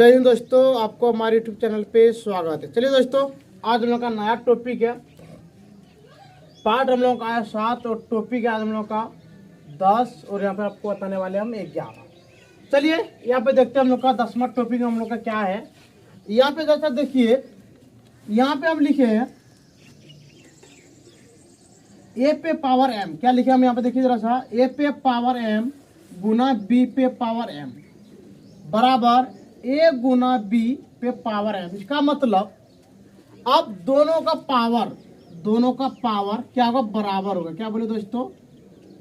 जय हिंद दोस्तों, आपको हमारे यूट्यूब चैनल पे स्वागत है। चलिए दोस्तों, आज हम लोग का नया टॉपिक है। पार्ट हम लोग का है 7 और टॉपिक है आज हम लोग का 10 और यहाँ पे आपको बताने वाले हम 11। चलिए यहाँ पे देखते हैं हम लोग का 10वां टॉपिक हम लोग का क्या है। यहाँ पे जैसा देखिए, यहाँ पे हम लिखे हैं ए पे पावर एम। क्या लिखे हम यहाँ पे देखिए जरा सा, ए पे पावर एम गुना बी पे पावर एम बराबर ए गुना बी पे पावर एम। इसका मतलब अब दोनों का पावर क्या होगा, बराबर होगा। क्या बोले दोस्तों,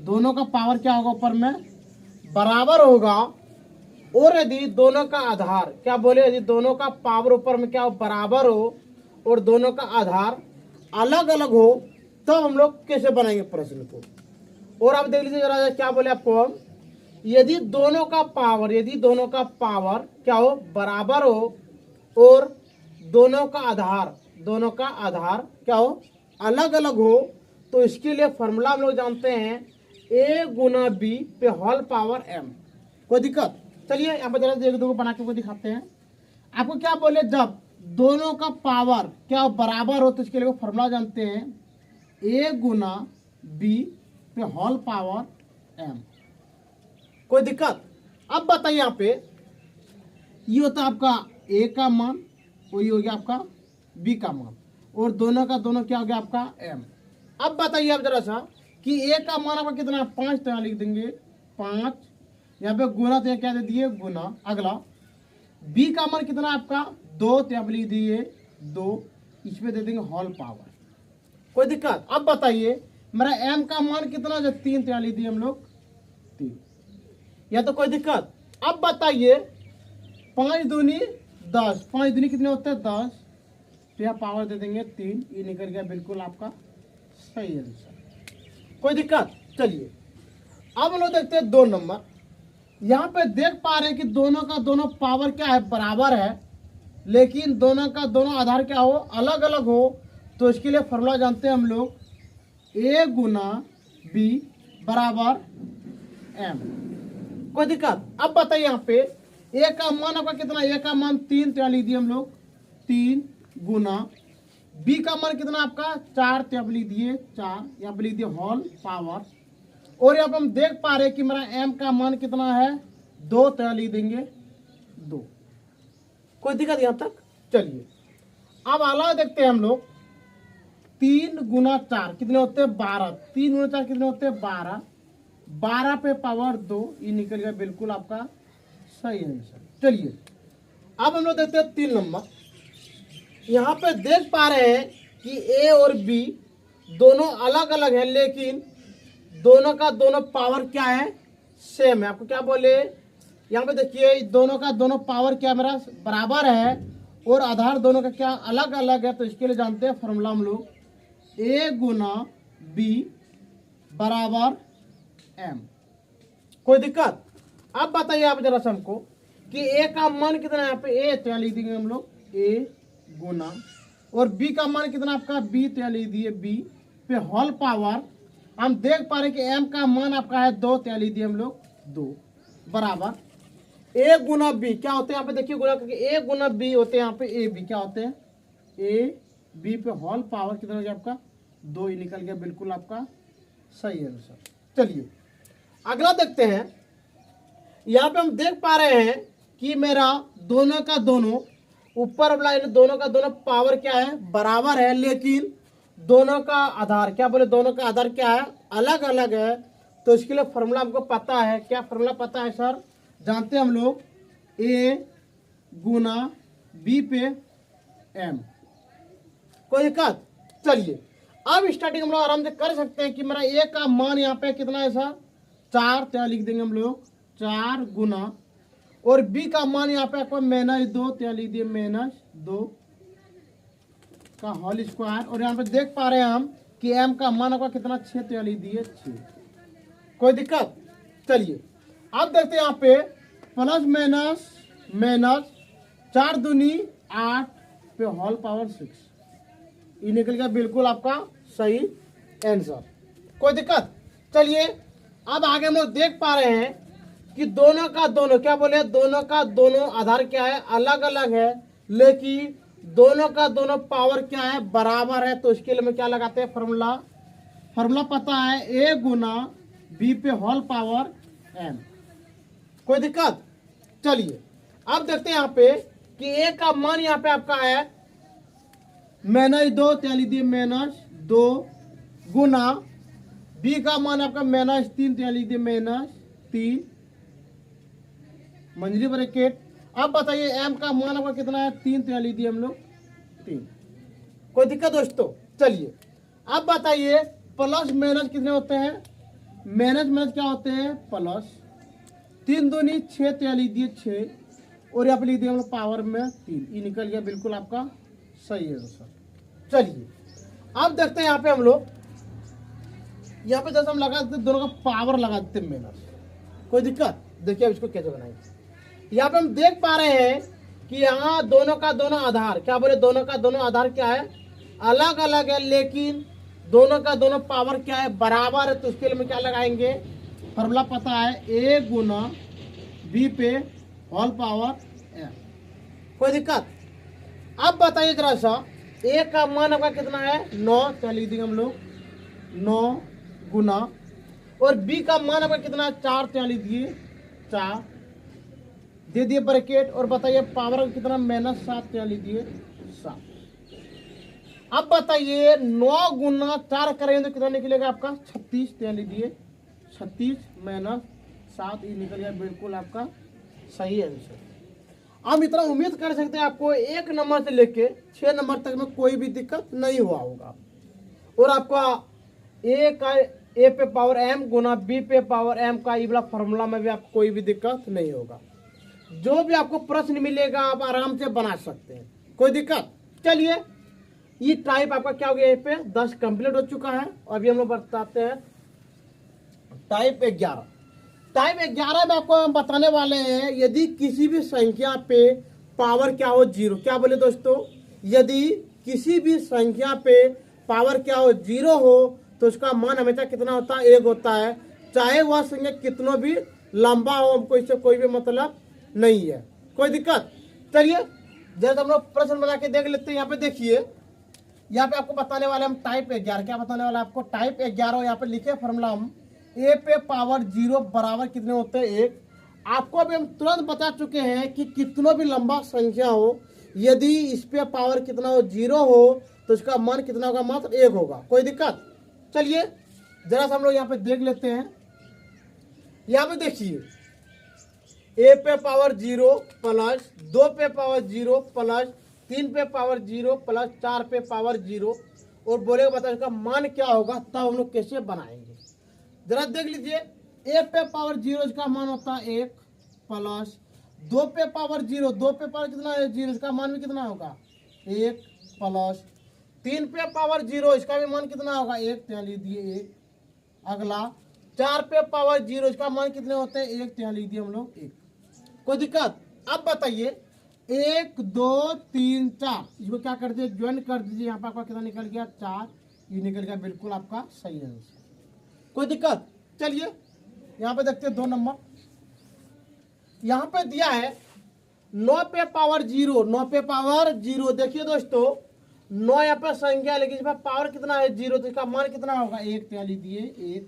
दोनों का पावर क्या होगा ऊपर में, बराबर होगा। और यदि दोनों का आधार, क्या बोले, यदि दोनों का पावर ऊपर में क्या हो, बराबर हो और दोनों का आधार अलग अलग हो, तो हम लोग कैसे बनाएंगे प्रश्न को। और अब देख लीजिए जरा क्या बोले आपको, यदि दोनों का पावर क्या हो, बराबर हो और दोनों का आधार क्या हो, अलग अलग हो, तो इसके लिए फॉर्मूला हम लोग जानते हैं ए गुना बी पे होल पावर एम। कोई दिक्कत? चलिए यहाँ पर जरा एक दो को बना के दिखाते हैं आपको। क्या बोले, जब दोनों का पावर क्या हो, बराबर हो, तो इसके लिए फॉर्मूला जानते हैं ए गुना बी पे होल पावर एम। कोई दिक्कत? अब बताइए, यहाँ पे ये होता है आपका ए का मान और ये हो गया आपका बी का मान, और दोनों का दोनों क्या हो गया आपका एम। अब बताइए आप जरा सा कि ए का मान आपका कितना, 5, तो यहाँ लिख देंगे 5, यहाँ पे गुना, तो यहाँ क्या दे दिए गुना। अगला बी का मान कितना आपका 2, तो यहाँ पे लिख दिए 2, इसमें दे देंगे होल पावर। कोई दिक्कत? अब बताइए मेरा एम का मान कितना, जो 3, तो यहाँ लिख दिए हम लोग 3। या तो कोई दिक्कत? अब बताइए 5 दूनी 10, 5 दूनी कितने होते हैं 10, तो यहाँ पावर दे देंगे 3। ये निकल गया बिल्कुल आपका सही आंसर। कोई दिक्कत? चलिए अब हम लोग देखते हैं 2 नंबर। यहाँ पे देख पा रहे हैं कि दोनों का दोनों पावर क्या है, बराबर है, लेकिन दोनों का दोनों आधार क्या हो, अलग अलग हो। तो इसके लिए फॉर्मूला जानते हैं हम लोग ए गुना बी बराबर एम। कोई दिक्कत? अब बताइए यहाँ पे ए का मान आपका कितना, ए का मान 3, तो यहाँ लिख दिए हम लोग 3 गुना बी का मान कितना आपका 4, तो यहाँ पे लिख दिए 4, यहाँ पे लिख दिए होल पावर। और यहाँ पे हम देख पा रहे हैं कि मेरा एम का मान कितना है 2, तो यहाँ लिख देंगे 2। कोई दिक्कत यहाँ तक? चलिए अब अगला देखते हैं हम लोग 3 गुना 4 कितने होते हैं 12, 3 गुना 4 कितने होते हैं 12, 12 पे पावर 2। ये निकल गया बिल्कुल आपका सही आंसर। चलिए अब हम लोग देखते हैं 3 नंबर। यहाँ पे देख पा रहे हैं कि ए और बी दोनों अलग अलग हैं, लेकिन दोनों का दोनों पावर क्या है, सेम है। आपको क्या बोले, यहाँ पे देखिए दोनों का दोनों पावर क्या मेरा बराबर है और आधार दोनों का क्या अलग अलग है। तो इसके लिए जानते हैं फॉर्मूला हम लोग ए गुना बी बराबर एम। कोई दिक्कत? अब बताइए आप जरा सा हमको कि ए का मान कितना है, यहाँ पे ए, तो यहाँ लिख देंगे हम लोग ए गुना, और बी का मान कितना आपका बी, तो यहाँ लिख दिए बी पे होल पावर। हम देख पा रहे हैं कि एम का मान आपका है 2, तो यहाँ लिख दिए हम लोग 2 बराबर ए गुना बी। क्या होते हैं यहाँ पे देखिए गुना करके, ए गुना बी होते हैं यहाँ पे ए बी, क्या होते हैं ए बी पे होल पावर कितना हो गया आपका 2। ही निकल गया बिल्कुल आपका सही आंसर। चलिए अगला देखते हैं। यहाँ पे हम देख पा रहे हैं कि मेरा दोनों का दोनों ऊपर वाला दोनों का दोनों पावर क्या है, बराबर है, लेकिन दोनों का आधार, क्या बोले, दोनों का आधार क्या है, अलग अलग है। तो इसके लिए फॉर्मूला हमको पता है। क्या फॉर्मूला पता है सर? जानते हैं हम लोग ए गुना बी पे एम। कोई दिक्कत? चलिए अब स्टार्टिंग हम लोग आराम से कर सकते हैं कि मेरा ए का मान यहाँ पे कितना है सर 4, तो यहाँ लिख देंगे हम लोग 4 गुना, और बी का मान यहाँ पे आपको -2, तो यहाँ लिख दिए -2 का होल स्क्वायर। और यहाँ पे देख पा रहे हैं हम कि एम का मान आपका कितना 6, तो यहाँ लिख दिए 6। कोई दिक्कत? चलिए अब देखते हैं यहाँ पे प्लस माइनस 4 दूनी 8 पे होल पावर 6। ये निकल गया बिल्कुल आपका सही आंसर। कोई दिक्कत? चलिए अब आगे हम लोग देख पा रहे हैं कि दोनों का दोनों, क्या बोले, दोनों का दोनों आधार क्या है, अलग अलग है, लेकिन दोनों का दोनों पावर क्या है, बराबर है। तो इसके लिए मैं क्या लगाते हैं, फॉर्मूला, फॉर्मूला पता है, ए गुना बी पे होल पावर एम। कोई दिक्कत? चलिए अब देखते हैं यहाँ पे कि ए का मान यहाँ पे आपका है -2, तो लिख दिए -2 गुना बी का मान आपका -3, तो लिख दिए -3 मंझली ब्रैकेट। अब बताइए एम का मान आपका कितना है, 3, तो लिख दिए हम लोग 3। कोई दिक्कत दोस्तों? चलिए अब बताइए प्लस माइनस कितने होते हैं, माइनस माइनस क्या होते हैं, प्लस। 3 दूनी 6, तो लिख दिए 6, और यहाँ पे लिख दिया हम लोग पावर में 3, ये निकल गया बिल्कुल आपका सही है आंसर। चलिए अब देखते हैं यहाँ पे हम लोग, यहाँ पे जैसे हम लगा देते दोनों का पावर लगा देते माइनस। कोई दिक्कत? देखिए अब इसको कैसे बनाएंगे। यहाँ पे हम देख पा रहे हैं कि यहाँ दोनों का दोनों आधार, क्या बोले, दोनों का दोनों आधार क्या है, अलग अलग है, लेकिन दोनों का दोनों पावर क्या है, बराबर है। तो उसके लिए हम क्या लगाएंगे, फॉर्मूला पता है, ए गुना बी पे होल पावर एम। कोई दिक्कत? अब बताइए जरा सा, ए का मान आपका कितना है, 9, तो लिख देंगे हम लोग 9 गुना, और बी का मान आपका कितना है, 4, तो लिख दिए 4, दे दिए ब्रैकेट, और बताइए पावर कितना, -7, तो लिख दिए 7। अब बताइए 9 गुना 4 करेंगे तो कितना निकलेगा आपका, 36, तो लिख दिए 36 -7, ये निकल गया बिल्कुल आपका सही आंसर। हम इतना उम्मीद कर सकते हैं आपको 1 नंबर से लेके 6 नंबर तक में कोई भी दिक्कत नहीं हुआ होगा, और आपका ए पे पावर एम गुना बी पे पावर एम का ये वाला फॉर्मूला में भी आपको कोई भी दिक्कत नहीं होगा। जो भी आपको प्रश्न मिलेगा आप आराम से बना सकते हैं, कोई दिक्कत? चलिए ये टाइप आपका क्या हो गया, यहाँ पे 10 कंप्लीट हो चुका है। अभी हम लोग बताते हैं टाइप 11। टाइप 11 में आपको हम बताने वाले हैं, यदि किसी भी संख्या पे पावर क्या हो 0, क्या बोले दोस्तों, यदि किसी भी संख्या पे पावर क्या हो 0 हो तो उसका मान हमेशा कितना होता है, 1 होता है, चाहे वह संख्या कितना भी लंबा हो, हमको इससे कोई भी मतलब नहीं है। कोई दिक्कत? चलिए जैसे हम लोग प्रश्न बना के देख लेते हैं। यहाँ पे देखिए, यहाँ पे आपको बताने वाले हम टाइप 11, क्या बताने वाले आपको, टाइप 11। यहाँ पे लिखे फॉर्मूला हम, ए पे पावर 0 बराबर कितने होते हैं, 1। आपको अभी हम तुरंत बता चुके हैं कि कितना भी लंबा संख्या हो, यदि इस पे पावर कितना हो 0 हो तो इसका मान कितना होगा, मात्र 1 होगा। कोई दिक्कत? चलिए जरा सा हम लोग यहाँ पे देख लेते हैं। यहाँ पे देखिए, ए पे पावर 0 प्लस 2 पे पावर 0 प्लस 3 पे पावर 0 प्लस 4 पे पावर 0, और बोलेगा बता इसका मान क्या होगा, तब हम लोग कैसे बनाएंगे। जरा देख लीजिए, ए पे पावर 0 इसका मान होता है 1 प्लस 2 पे पावर 0, 2 पे पावर कितना है 0, इसका मान भी कितना होगा 1 प्लस 3 पे पावर 0, इसका भी मान कितना होगा 1, तो यहाँ लिख दिए 1। अगला 4 पे पावर 0, इसका मान कितने होते हैं 1, तो यहाँ लिख दिए हम लोग 1। कोई दिक्कत? अब बताइए 1 2 3 4, इसको क्या कर दिए, ज्वाइन कर दीजिए। यहाँ पे आपका कितना निकल गया 4, ये निकल गया बिल्कुल आपका सही आंसर। कोई दिक्कत? चलिए यहाँ पे देखते हैं 2 नंबर। यहाँ पे दिया है 9 पे पावर 0, 9 पे पावर 0। देखिए दोस्तों 9 यहाँ पे संख्या, लेकिन इसमें पावर कितना है 0, तो इसका मान कितना होगा 1, तो लिख दिए 1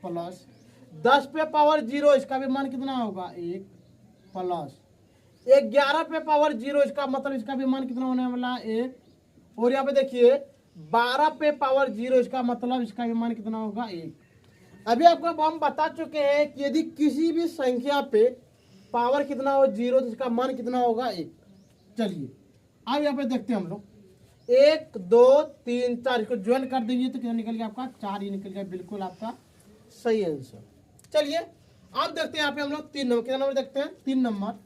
प्लस 10 पे पावर 0, इसका भी मान कितना होगा 1 प्लस 11 पे पावर 0, इसका मतलब इसका भी मान कितना होने वाला 1, और यहाँ पे देखिए 12 पे पावर 0, इसका मतलब इसका भी मान कितना होगा 1। अभी आपको हम बता चुके हैं कि यदि किसी भी संख्या पे पावर कितना हो 0 तो इसका मान कितना होगा 1। चलिए अब यहाँ पे देखते हैं हम लोग, 1 2 3 4, इसको ज्वाइन कर दीजिए तो कितना निकल गया आपका 4, ही निकल गया बिल्कुल आपका सही आंसर। चलिए अब देखते हैं यहाँ पे हम लोग 3 नंबर, कितना नंबर देखते हैं 3 नंबर।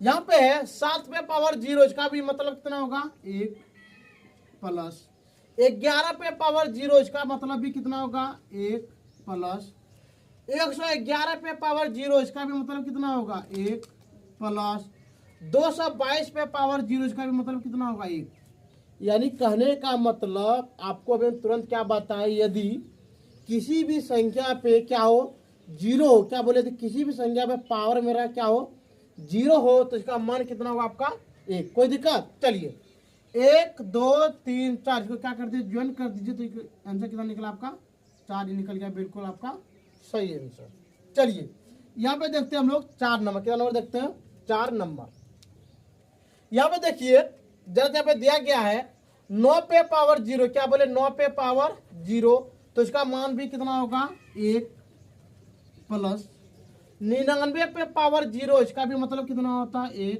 यहाँ पे है 7 पे पावर 0, इसका भी मतलब कितना होगा 1 प्लस 11 पे पावर 0, इसका मतलब भी कितना होगा 1 प्लस 111 पे पावर 0, इसका भी मतलब कितना होगा 1 प्लस 222 पे पावर 0, इसका भी मतलब कितना होगा 1। यानी कहने का मतलब आपको अभी तुरंत क्या बताए, यदि किसी भी संख्या पे क्या हो जीरो क्या बोले थे, किसी भी संख्या पे पावर मेरा क्या हो, जीरो हो तो इसका मान कितना होगा आपका 1। कोई दिक्कत? चलिए 1 2 3 4 इसको क्या कर दीजिए, ज्वाइन कर दीजिए, तो आंसर कितना निकला आपका 4 ही निकल गया, बिल्कुल आपका सही आंसर। चलिए यहाँ पे देखते हैं हम लोग 4 नंबर, कितना नंबर देखते हैं, 4 नंबर। यहाँ पे देखिए जरा यहाँ पे दिया गया है 9 पे पावर 0, क्या बोले 9 पे पावर 0, तो इसका मान भी कितना होगा 1 प्लस 99 पे पावर 0, इसका भी मतलब कितना होता है 1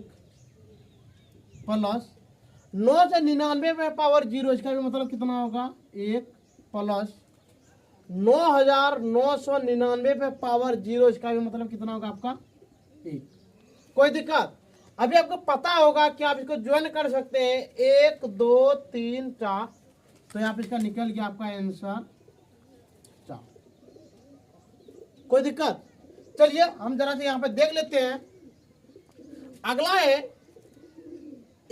प्लस 9 से 99 पे पावर 0, इसका भी मतलब कितना होगा 1 प्लस 9999 पे पावर 0, इसका भी मतलब कितना होगा आपका 1। कोई दिक्कत? अभी आपको पता होगा कि आप इसको ज्वाइन कर सकते हैं 1 2 3 4, तो यहाँ पे इसका निकल गया आपका आंसर 4। कोई दिक्कत? चलिए हम जरा से यहाँ पे देख लेते हैं। अगला है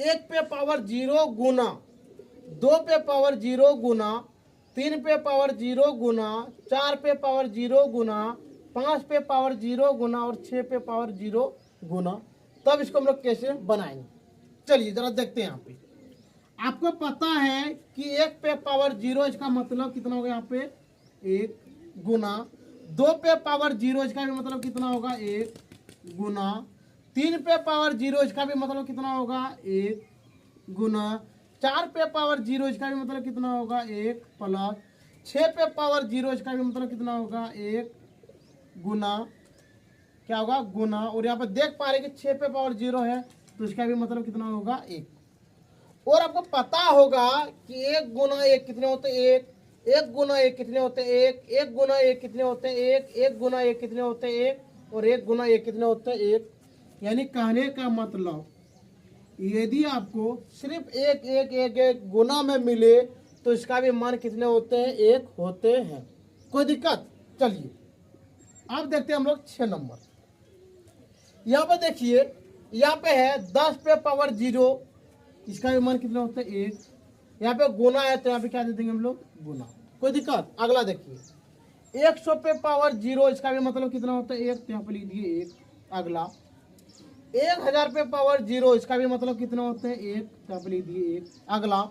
1 पे पावर 0 गुना 2 पे पावर 0 गुना 3 पे पावर 0 गुना 4 पे पावर 0 गुना 5 पे पावर 0 गुना और 6 पे पावर 0 गुना। तब इसको हम लोग कैसे बनाएंगे, चलिए जरा देखते हैं। यहाँ पे आपको पता है कि 1 पे पावर 0 इसका मतलब कितना होगा, यहाँ पे 1 गुना 2 पे पावर 0 इसका भी मतलब कितना होगा 1 गुना 3 पे पावर 0 इसका भी मतलब कितना होगा 1 गुना 4 पे पावर 0 इसका भी मतलब कितना होगा 1 प्लस 6 पे पावर 0 इसका भी मतलब कितना होगा 1 गुना क्या होगा गुना, और यहाँ पर देख पा रहे कि 6 पे पावर 0 है तो इसका भी मतलब कितना होगा 1। और आपको पता होगा कि 1 गुना 1 कितने होते हैं 1, 1 गुना 1 कितने होते हैं 1, 1 गुना 1 कितने होते हैं 1, 1 गुना 1 कितने होते हैं 1, और 1 गुना 1 कितने होते हैं 1। यानी कहने का मतलब यदि आपको सिर्फ एक एक एक एक गुना में मिले तो इसका भी मान कितने होते हैं 1 होते हैं। कोई दिक्कत? चलिए अब देखते हैं हम लोग 6 नंबर। यहाँ पे देखिए यहाँ पे है 10 पे पावर 0, इसका भी मान कितना होता है 1। यहाँ पे गुना है तो यहाँ पे क्या दे देंगे हम लोग गुना। कोई दिक्कत? अगला देखिए 100 पे पावर 0, इसका भी मतलब कितना होता है 1, तो यहाँ पे लिख दिए 1। अगला 1000 पे पावर 0, इसका भी मतलब कितना होता है 1, तो यहाँ पे लिख दिए 1। अगला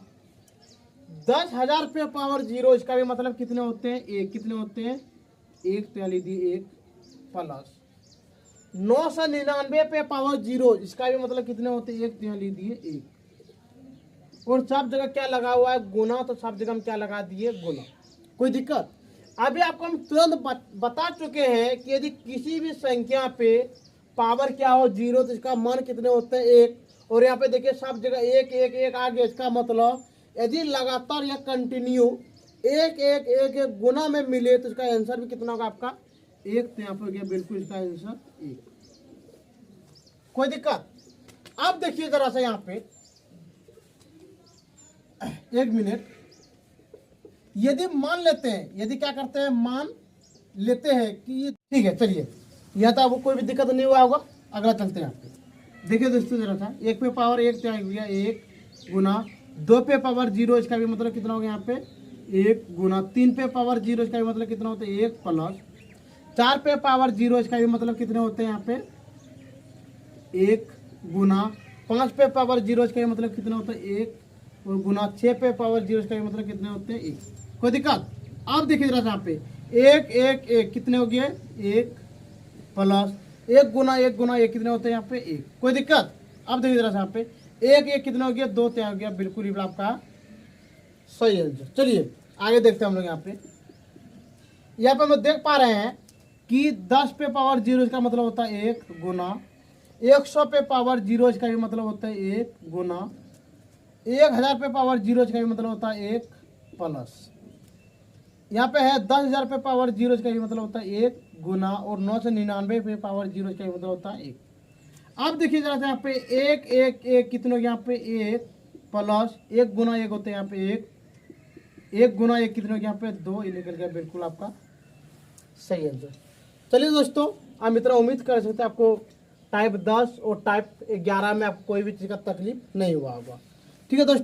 10,000 पे पावर 0, इसका भी मतलब कितने होते हैं 1, कितने होते हैं 1, तो यहाँ लिख दिए 1 प्लस 999 पे पावर 0, इसका भी मतलब कितने होते हैं 1, तो यहाँ लिख दिए 1। और सब जगह क्या लगा हुआ है गुना, तो सब जगह हम क्या लगा दिए गुना। कोई दिक्कत? अभी आपको हम तुरंत बता चुके हैं कि यदि किसी भी संख्या पे पावर क्या हो 0 तो इसका मान कितने होते हैं 1। और यहाँ पे देखिए सब जगह 1 1 1 आ गया, इसका मतलब यदि लगातार या कंटिन्यू 1 1 1 1 गुना में मिले तो इसका आंसर भी कितना होगा आपका 1, तो यहाँ पे हो गया बिल्कुल इसका आंसर 1। कोई दिक्कत? अब देखिए जरा सा यहाँ पे 1 मिनट, यदि मान लेते हैं, यदि क्या करते हैं मान लेते हैं कि ठीक है, चलिए यहाँ तो आपको कोई भी दिक्कत नहीं हुआ होगा। अगला चलते हैं यहाँ पे देखिए दोस्तों जरा सा 1 पे पावर 1 तो आ गया 1 गुना 2 पे पावर 0, इसका भी मतलब कितना हो गया यहाँ पे 1 गुना 3 पे पावर 0, इसका भी मतलब कितना होता है 1 प्लस 4 पे पावर 0, इसका भी मतलब कितने होते हैं यहाँ पे 1 गुना 5 पे पावर 0, इसका भी मतलब कितना होता है 1, और गुना 6 पे पावर 0, इसका भी मतलब कितने होते हैं 1। कोई दिक्कत? अब देखिए जरा यहाँ पे 1 1 1 कितने हो गए 1 प्लस 1 गुना 1 गुना 1 कितने होते हैं यहाँ पे 1। कोई दिक्कत? अब देखिए जरा यहाँ पे 1 1 कितने हो गया 2, तैयार हो गया बिल्कुल ही आपका सही आंसर। चलिए आगे देखते हैं हम लोग यहाँ पे हम लोग देख पा रहे हैं कि 10 पे पावर 0 इसका मतलब होता है 1 गुना 100 पे पावर 0, इसका भी मतलब होता है 1 गुना 1000 पे पावर 0, इसका भी मतलब होता है 1 प्लस यहाँ पे है 10,000 पे पावर 0, इसका भी मतलब होता है 1 गुना, और 999 पे पावर 0, इसका भी मतलब होता है 1। अब देखिए जरा सा यहाँ पे 1 1 1 कितने हो गया यहाँ पे 1 प्लस 1 गुना 1 होते हैं यहाँ पे 1 गुना 1 कितने हो गया यहाँ पे 2, ये निकल गया बिल्कुल आपका सही आंसर। चलिए दोस्तों हम इतना उम्मीद कर सकते हैं आपको टाइप 10 और टाइप 11 में आपको कोई भी चीज़ का तकलीफ नहीं हुआ होगा। ठीक है दोस्तों।